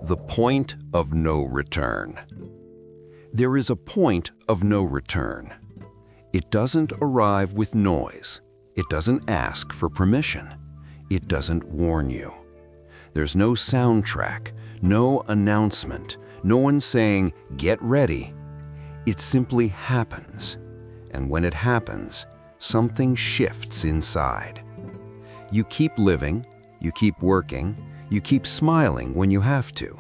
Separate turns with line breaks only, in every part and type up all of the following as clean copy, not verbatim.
The point of no return. There is a point of no return. It doesn't arrive with noise. It doesn't ask for permission. It doesn't warn you. There's no soundtrack, no announcement, no one saying, "Get ready." It simply happens. And when it happens, something shifts inside. You keep living, you keep working, you keep smiling when you have to.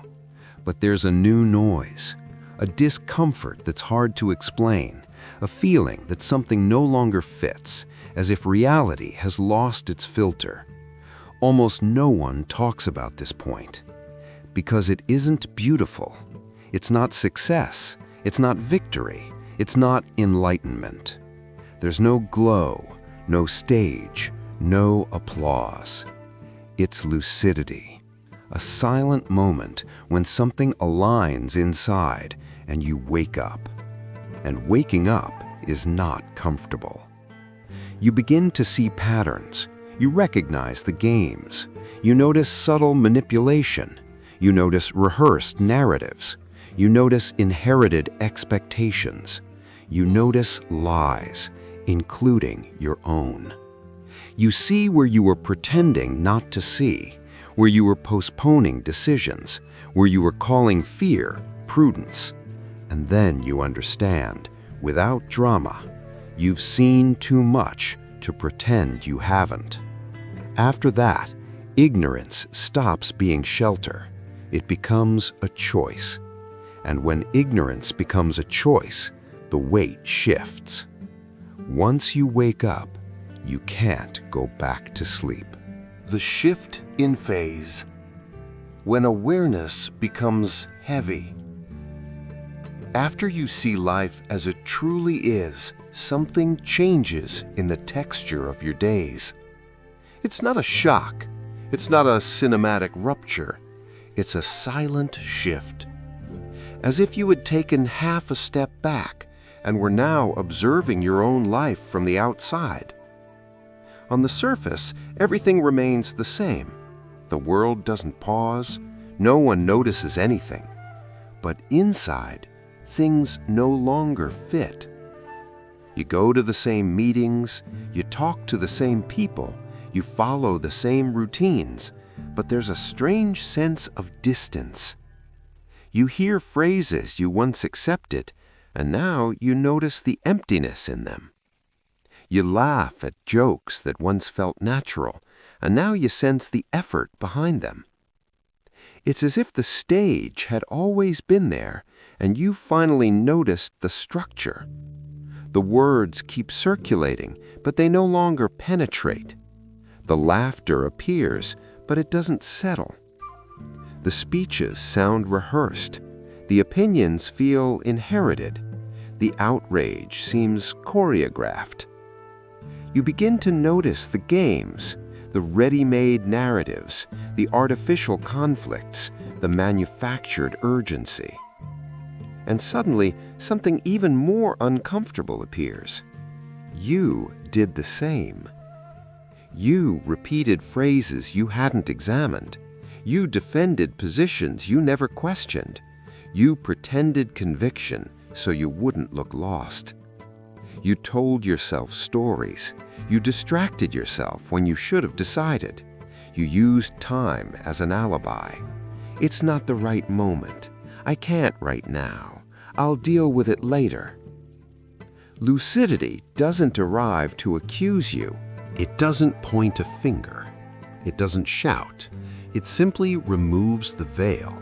But there's a new noise, a discomfort that's hard to explain, a feeling that something no longer fits, as if reality has lost its filter. Almost no one talks about this point, because it isn't beautiful. It's not success, it's not victory, it's not enlightenment. There's no glow, no stage, no applause. It's lucidity, a silent moment when something aligns inside and you wake up. And waking up is not comfortable. You begin to see patterns. You recognize the games. You notice subtle manipulation. You notice rehearsed narratives. You notice inherited expectations. You notice lies, including your own. You see where you were pretending not to see, where you were postponing decisions, where you were calling fear prudence. And then you understand, without drama, you've seen too much to pretend you haven't. After that, ignorance stops being shelter. It becomes a choice. And when ignorance becomes a choice, the weight shifts. Once you wake up, you can't go back to sleep.
The shift in phase. When awareness becomes heavy. After you see life as it truly is, something changes in the texture of your days. It's not a shock. It's not a cinematic rupture. It's a silent shift. As if you had taken half a step back and were now observing your own life from the outside. On the surface, everything remains the same. The world doesn't pause. No one notices anything. But inside, things no longer fit. You go to the same meetings, you talk to the same people, you follow the same routines, but there's a strange sense of distance. You hear phrases you once accepted, and now you notice the emptiness in them. You laugh at jokes that once felt natural, and now you sense the effort behind them. It's as if the stage had always been there, and you finally noticed the structure. The words keep circulating, but they no longer penetrate. The laughter appears, but it doesn't settle. The speeches sound rehearsed. The opinions feel inherited. The outrage seems choreographed. You begin to notice the games, the ready-made narratives, the artificial conflicts, the manufactured urgency. And suddenly, something even more uncomfortable appears. You did the same. You repeated phrases you hadn't examined. You defended positions you never questioned. You pretended conviction so you wouldn't look lost. You told yourself stories. You distracted yourself when you should have decided. You used time as an alibi. It's not the right moment. I can't right now. I'll deal with it later. Lucidity doesn't arrive to accuse you.
It doesn't point a finger. It doesn't shout. It simply removes the veil.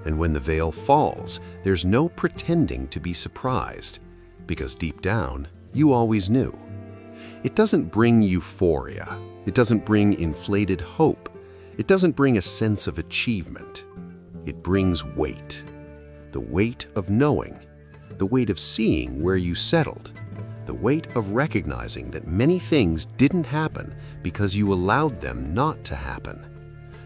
And when the veil falls, there's no pretending to be surprised, because deep down, you always knew. It doesn't bring euphoria. It doesn't bring inflated hope. It doesn't bring a sense of achievement. It brings weight. The weight of knowing. The weight of seeing where you settled. The weight of recognizing that many things didn't happen because you allowed them not to happen.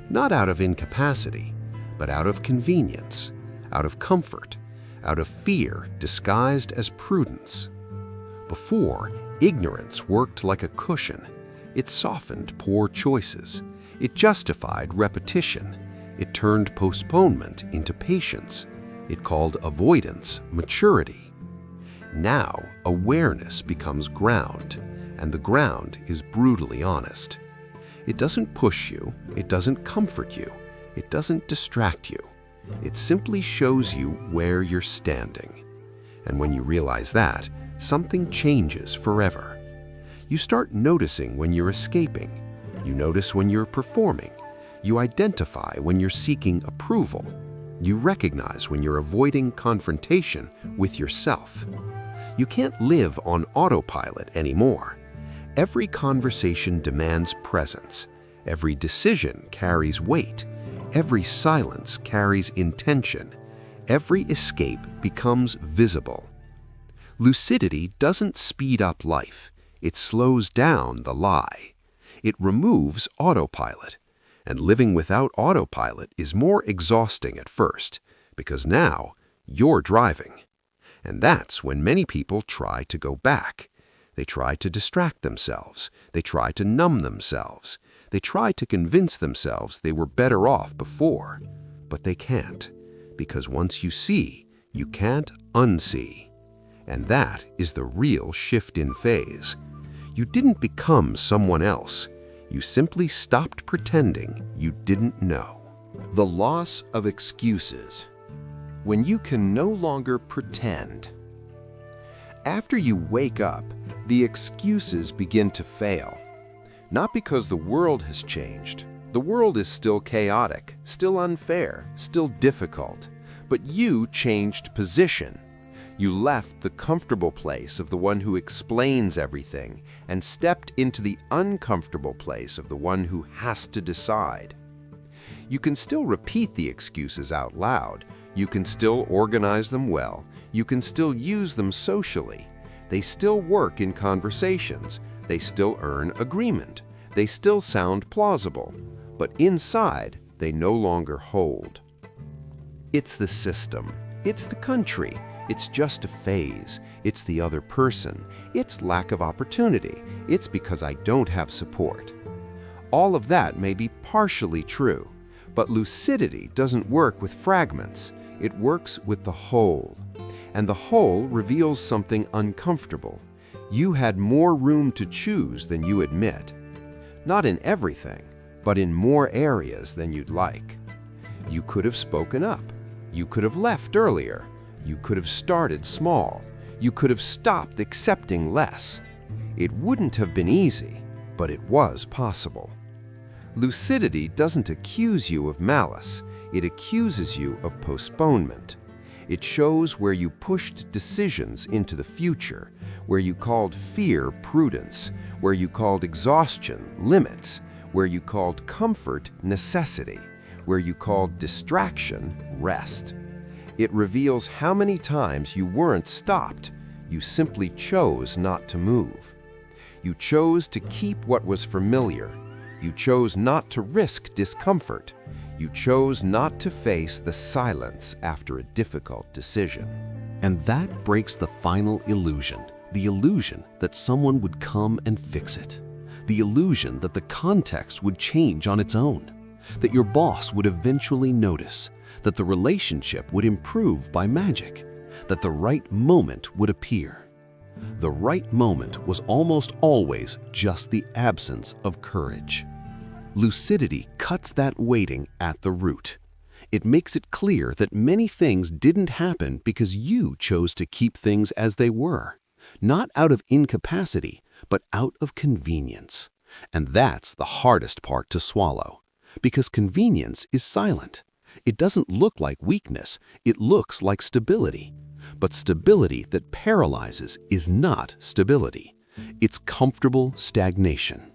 Not out of incapacity, but out of convenience, out of comfort, out of fear disguised as prudence. Before, ignorance worked like a cushion. It softened poor choices. It justified repetition. It turned postponement into patience. It called avoidance maturity. Now, awareness becomes ground, and the ground is brutally honest. It doesn't push you, it doesn't comfort you, it doesn't distract you. It simply shows you where you're standing. And when you realize that, something changes forever. You start noticing when you're escaping. You notice when you're performing. You identify when you're seeking approval. You recognize when you're avoiding confrontation with yourself. You can't live on autopilot anymore. Every conversation demands presence. Every decision carries weight. Every silence carries intention. Every escape becomes visible. Lucidity doesn't speed up life. It slows down the lie. It removes autopilot. And living without autopilot is more exhausting at first, because now you're driving. And that's when many people try to go back. They try to distract themselves. They try to numb themselves. They try to convince themselves they were better off before. But they can't, because once you see, you can't unsee. And that is the real shift in phase. You didn't become someone else. You simply stopped pretending you didn't know.
The loss of excuses. When you can no longer pretend. After you wake up, the excuses begin to fail. Not because the world has changed. The world is still chaotic, still unfair, still difficult. But you changed position. You left the comfortable place of the one who explains everything and stepped into the uncomfortable place of the one who has to decide. You can still repeat the excuses out loud. You can still organize them well. You can still use them socially. They still work in conversations. They still earn agreement. They still sound plausible. But inside, they no longer hold. It's the system. It's the country. It's just a phase. It's the other person. It's lack of opportunity. It's because I don't have support. All of that may be partially true, but lucidity doesn't work with fragments. It works with the whole. And the whole reveals something uncomfortable. You had more room to choose than you admit. Not in everything, but in more areas than you'd like. You could have spoken up. You could have left earlier. You could have started small. You could have stopped accepting less. It wouldn't have been easy, but it was possible. Lucidity doesn't accuse you of malice. It accuses you of postponement. It shows where you pushed decisions into the future, where you called fear prudence, where you called exhaustion limits, where you called comfort necessity, where you called distraction rest. It reveals how many times you weren't stopped. You simply chose not to move. You chose to keep what was familiar. You chose not to risk discomfort. You chose not to face the silence after a difficult decision.
And that breaks the final illusion, the illusion that someone would come and fix it, the illusion that the context would change on its own, that your boss would eventually notice, that the relationship would improve by magic, that the right moment would appear. The right moment was almost always just the absence of courage. Lucidity cuts that waiting at the root. It makes it clear that many things didn't happen because you chose to keep things as they were, not out of incapacity, but out of convenience. And that's the hardest part to swallow, because convenience is silent. It doesn't look like weakness, it looks like stability. But stability that paralyzes is not stability. It's comfortable stagnation.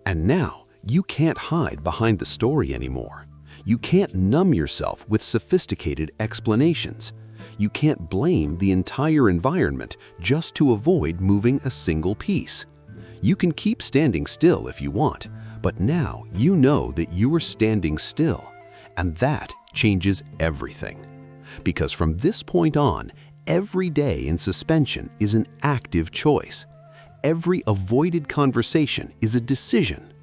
And now, you can't hide behind the story anymore. You can't numb yourself with sophisticated explanations. You can't blame the entire environment just to avoid moving a single piece. You can keep standing still if you want, but now you know that you are standing still, and that changes everything. Because from this point on, every day in suspension is an active choice. Every avoided conversation is a decision.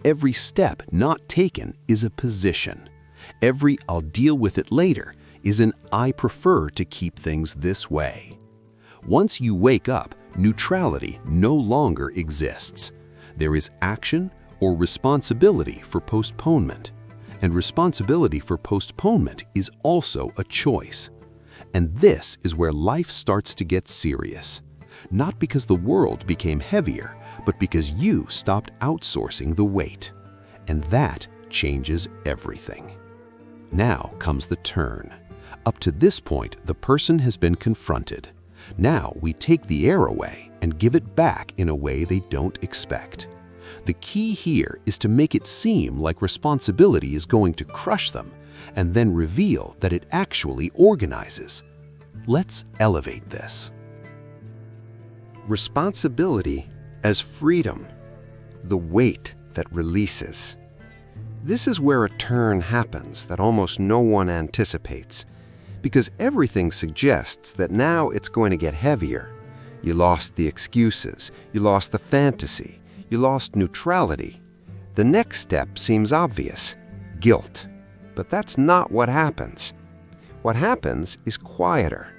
Every step not taken is a position.
Every "I'll deal with it later" is an "I prefer to keep things this way." Once you wake up, neutrality no longer exists. There is action or responsibility for postponement. And responsibility for postponement is also a choice. And this is where life starts to get serious. Not because the world became heavier, but because you stopped outsourcing the weight. And that changes everything. Now comes the turn. Up to this point, the person has been confronted. Now we take the air away and give it back in a way they don't expect. The key here is to make it seem like responsibility is going to crush them, and then reveal that it actually organizes. Let's elevate this.
Responsibility as freedom, the weight that releases. This is where a turn happens that almost no one anticipates, because everything suggests that now it's going to get heavier. You lost the excuses, you lost the fantasy, you lost neutrality. The next step seems obvious, guilt. But that's not what happens. What happens is quieter.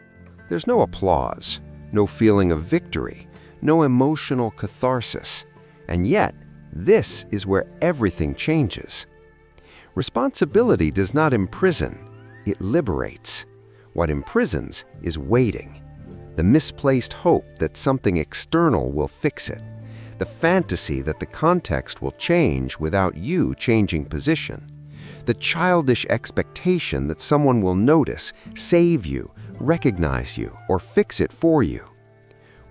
There's no applause, no feeling of victory, no emotional catharsis. And yet, this is where everything changes. Responsibility does not imprison, it liberates. What imprisons is waiting. The misplaced hope that something external will fix it. The fantasy that the context will change without you changing position. The childish expectation that someone will notice, save you, recognize you, or fix it for you.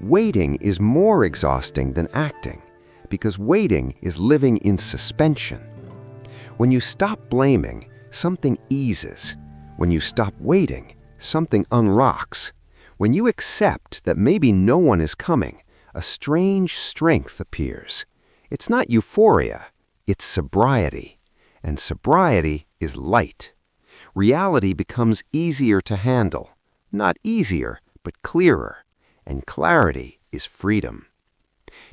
Waiting is more exhausting than acting, because waiting is living in suspension. When you stop blaming, something eases. When you stop waiting, something unrocks. When you accept that maybe no one is coming, a strange strength appears. It's not euphoria, it's sobriety. And sobriety is light. Reality becomes easier to handle. Not easier, but clearer. And clarity is freedom.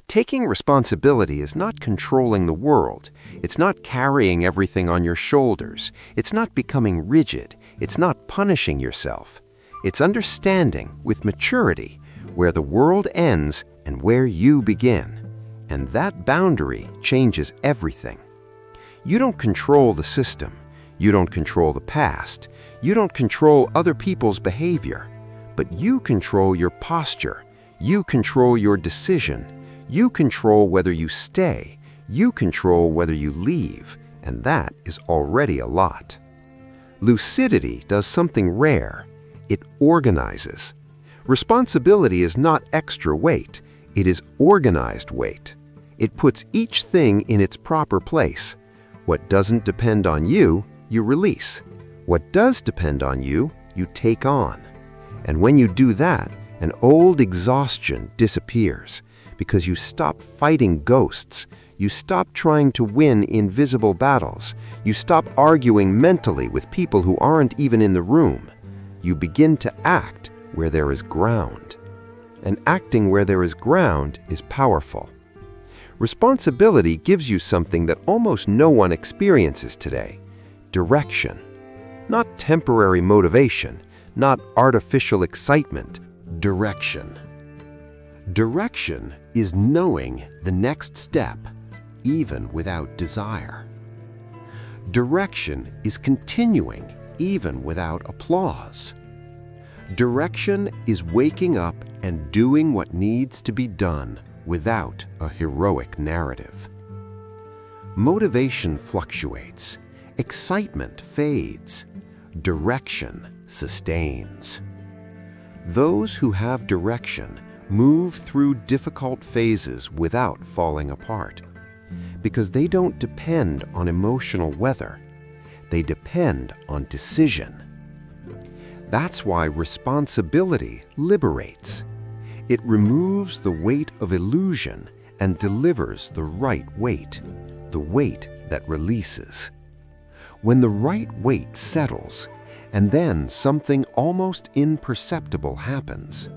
Taking responsibility is not controlling the world. It's not carrying everything on your shoulders. It's not becoming rigid. It's not punishing yourself. It's understanding, with maturity, where the world ends and where you begin. And that boundary changes everything. You don't control the system. You don't control the past. You don't control other people's behavior. But you control your posture. You control your decision. You control whether you stay. You control whether you leave. And that is already a lot. Lucidity does something rare. It organizes. Responsibility is not extra weight. It is organized weight. It puts each thing in its proper place. What doesn't depend on you, you release. What does depend on you, you take on. And when you do that, an old exhaustion disappears because you stop fighting ghosts. You stop trying to win invisible battles. You stop arguing mentally with people who aren't even in the room. You begin to act where there is ground. And acting where there is ground is powerful. Responsibility gives you something that almost no one experiences today: direction. Not temporary motivation, not artificial excitement, direction. Direction is knowing the next step, even without desire. Direction is continuing, even without applause. Direction is waking up and doing what needs to be done without a heroic narrative. Motivation fluctuates, excitement fades, direction sustains. Those who have direction move through difficult phases without falling apart, because they don't depend on emotional weather. They depend on decision. That's why responsibility liberates. It removes the weight of illusion and delivers the right weight, the weight that releases. When the right weight settles, and then something almost imperceptible happens.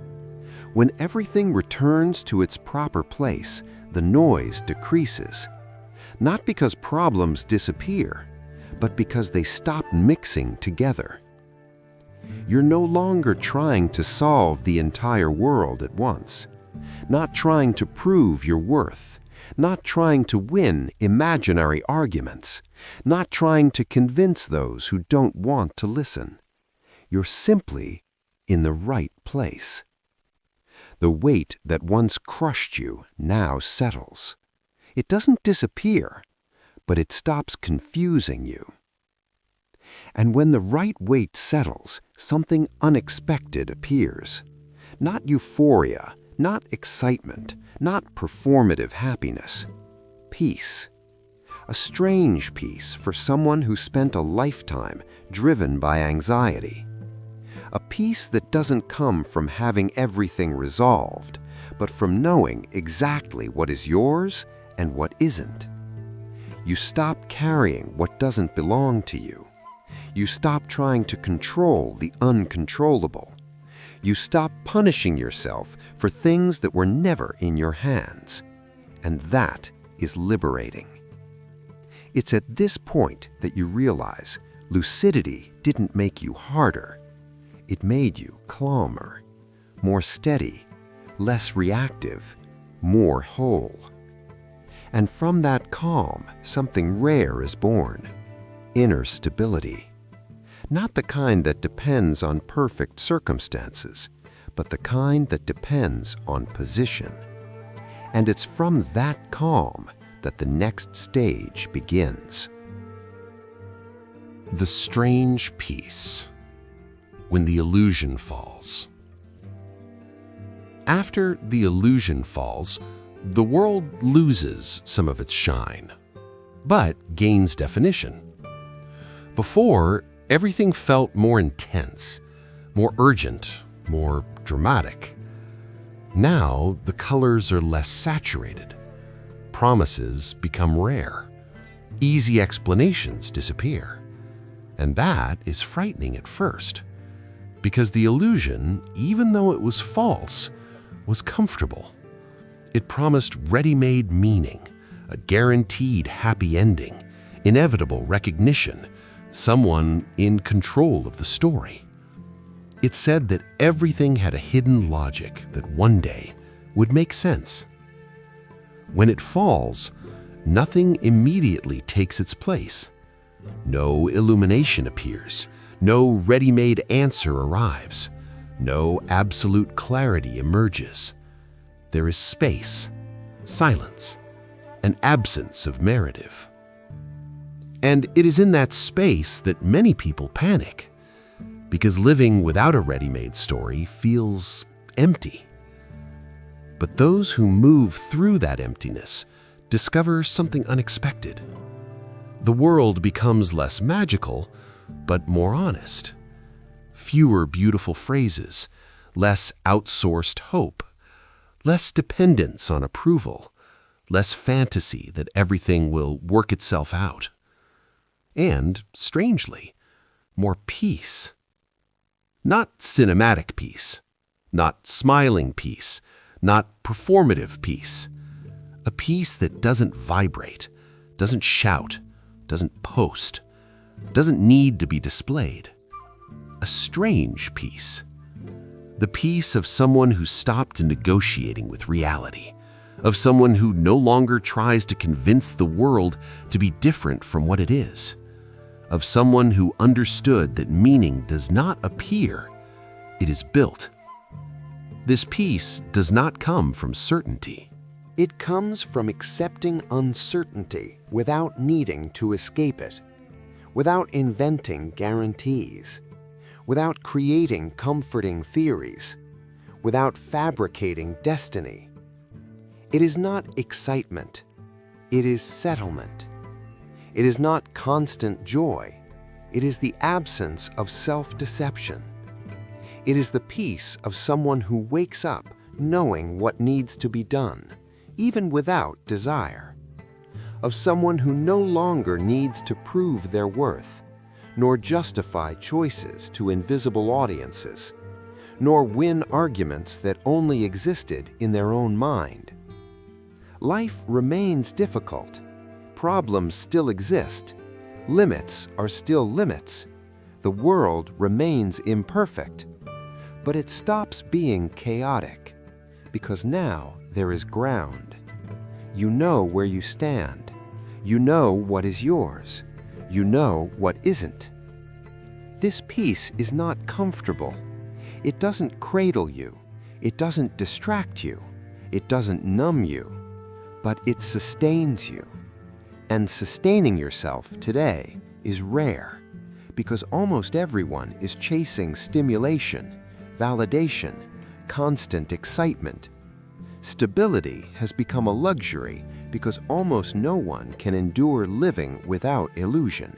When everything returns to its proper place, the noise decreases. Not because problems disappear, but because they stop mixing together. You're no longer trying to solve the entire world at once, not trying to prove your worth, not trying to win imaginary arguments, not trying to convince those who don't want to listen. You're simply in the right place. The weight that once crushed you now settles. It doesn't disappear, but it stops confusing you. And when the right weight settles, something unexpected appears. Not euphoria, not excitement, not performative happiness. Peace. A strange peace for someone who spent a lifetime driven by anxiety. A peace that doesn't come from having everything resolved, but from knowing exactly what is yours and what isn't. You stop carrying what doesn't belong to you. You stop trying to control the uncontrollable. You stop punishing yourself for things that were never in your hands. And that is liberating. It's at this point that you realize lucidity didn't make you harder. It made you calmer, more steady, less reactive, more whole. And from that calm, something rare is born: inner stability. Not the kind that depends on perfect circumstances, but the kind that depends on position. And it's from that calm that the next stage begins.
The strange peace. When the illusion falls. After the illusion falls, the world loses some of its shine, but gains definition. Before, everything felt more intense, more urgent, more dramatic. Now, the colors are less saturated. Promises become rare. Easy explanations disappear. And that is frightening at first, because the illusion, even though it was false, was comfortable. It promised ready-made meaning, a guaranteed happy ending, inevitable recognition, someone in control of the story. It said that everything had a hidden logic that one day would make sense. When it falls, nothing immediately takes its place. No illumination appears. No ready-made answer arrives. No absolute clarity emerges. There is space, silence, an absence of narrative. And it is in that space that many people panic, because living without a ready-made story feels empty. But those who move through that emptiness discover something unexpected. The world becomes less magical, but more honest. Fewer beautiful phrases, less outsourced hope, less dependence on approval, less fantasy that everything will work itself out. And, strangely, more peace. Not cinematic peace, not smiling peace, not performative peace. A peace that doesn't vibrate, doesn't shout, doesn't post, doesn't need to be displayed. A strange peace. The peace of someone who stopped negotiating with reality, of someone who no longer tries to convince the world to be different from what it is, of someone who understood that meaning does not appear, it is built. This peace does not come from certainty.
It comes from accepting uncertainty without needing to escape it, without inventing guarantees, without creating comforting theories, without fabricating destiny. It is not excitement, it is settlement. It is not constant joy, it is the absence of self-deception. It is the peace of someone who wakes up knowing what needs to be done, even without desire. Of someone who no longer needs to prove their worth, nor justify choices to invisible audiences, nor win arguments that only existed in their own mind. Life remains difficult. Problems still exist.
Limits are still limits. The world remains imperfect. But it stops being chaotic, because now there is ground. You know where you stand. You know what is yours. You know what isn't. This peace is not comfortable. It doesn't cradle you. It doesn't distract you. It doesn't numb you. But it sustains you. And sustaining yourself today is rare, because almost everyone is chasing stimulation, validation, constant excitement. Stability has become a luxury because almost no one can endure living without illusion.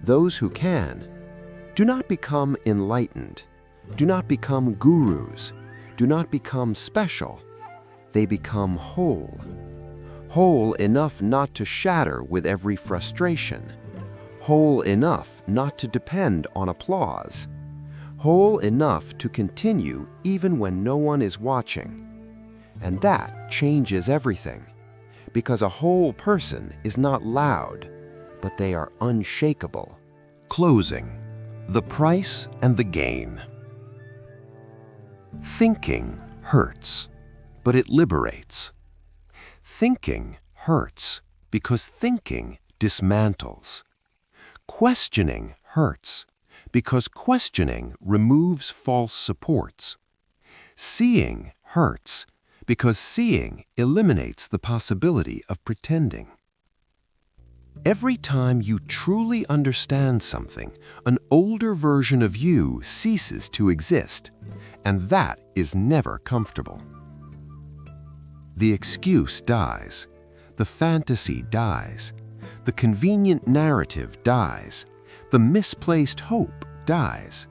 Those who can, do not become enlightened, do not become gurus, do not become special. They become whole. Whole enough not to shatter with every frustration. Whole enough not to depend on applause. Whole enough to continue even when no one is watching. And that changes everything, because a whole person is not loud, but they are unshakable.
Closing. The price and the gain. Thinking hurts, but it liberates. Thinking hurts because thinking dismantles. Questioning hurts because questioning removes false supports. Seeing hurts because seeing eliminates the possibility of pretending. Every time you truly understand something, an older version of you ceases to exist, and that is never comfortable. The excuse dies, the fantasy dies, the convenient narrative dies, the misplaced hope dies.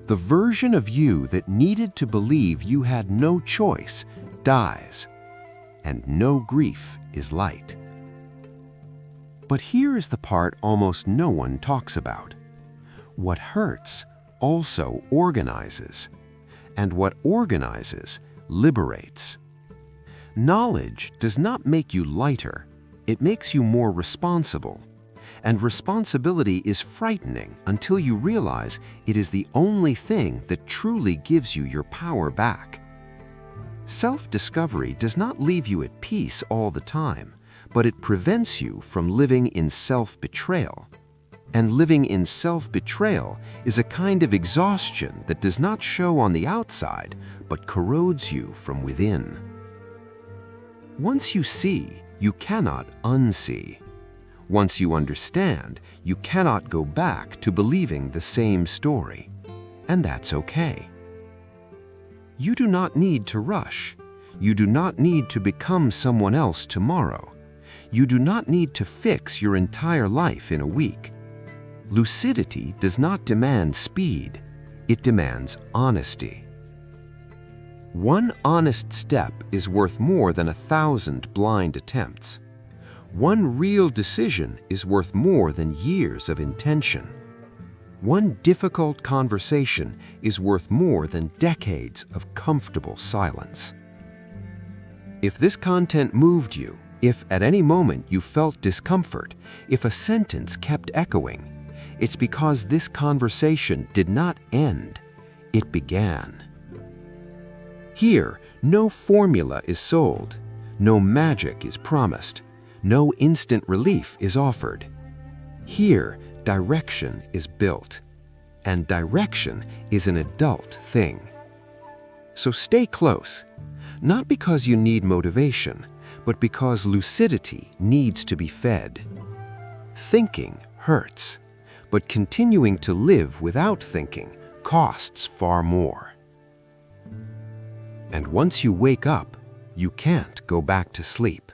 The version of you that needed to believe you had no choice dies, and no grief is light. But here is the part almost no one talks about. What hurts also organizes, and what organizes liberates. Knowledge does not make you lighter, it makes you more responsible. And responsibility is frightening until you realize it is the only thing that truly gives you your power back. Self-discovery does not leave you at peace all the time, but it prevents you from living in self-betrayal. And living in self-betrayal is a kind of exhaustion that does not show on the outside, but corrodes you from within. Once you see, you cannot unsee. Once you understand, you cannot go back to believing the same story. And that's okay. You do not need to rush. You do not need to become someone else tomorrow. You do not need to fix your entire life in a week. Lucidity does not demand speed. It demands honesty. One honest step is worth more than 1,000 blind attempts. One real decision is worth more than years of intention. One difficult conversation is worth more than decades of comfortable silence. If this content moved you, if at any moment you felt discomfort, if a sentence kept echoing, it's because this conversation did not end, it began. Here, no formula is sold, no magic is promised, no instant relief is offered. Here, direction is built, and direction is an adult thing. So stay close, not because you need motivation, but because lucidity needs to be fed. Thinking hurts, but continuing to live without thinking costs far more. And once you wake up, you can't go back to sleep.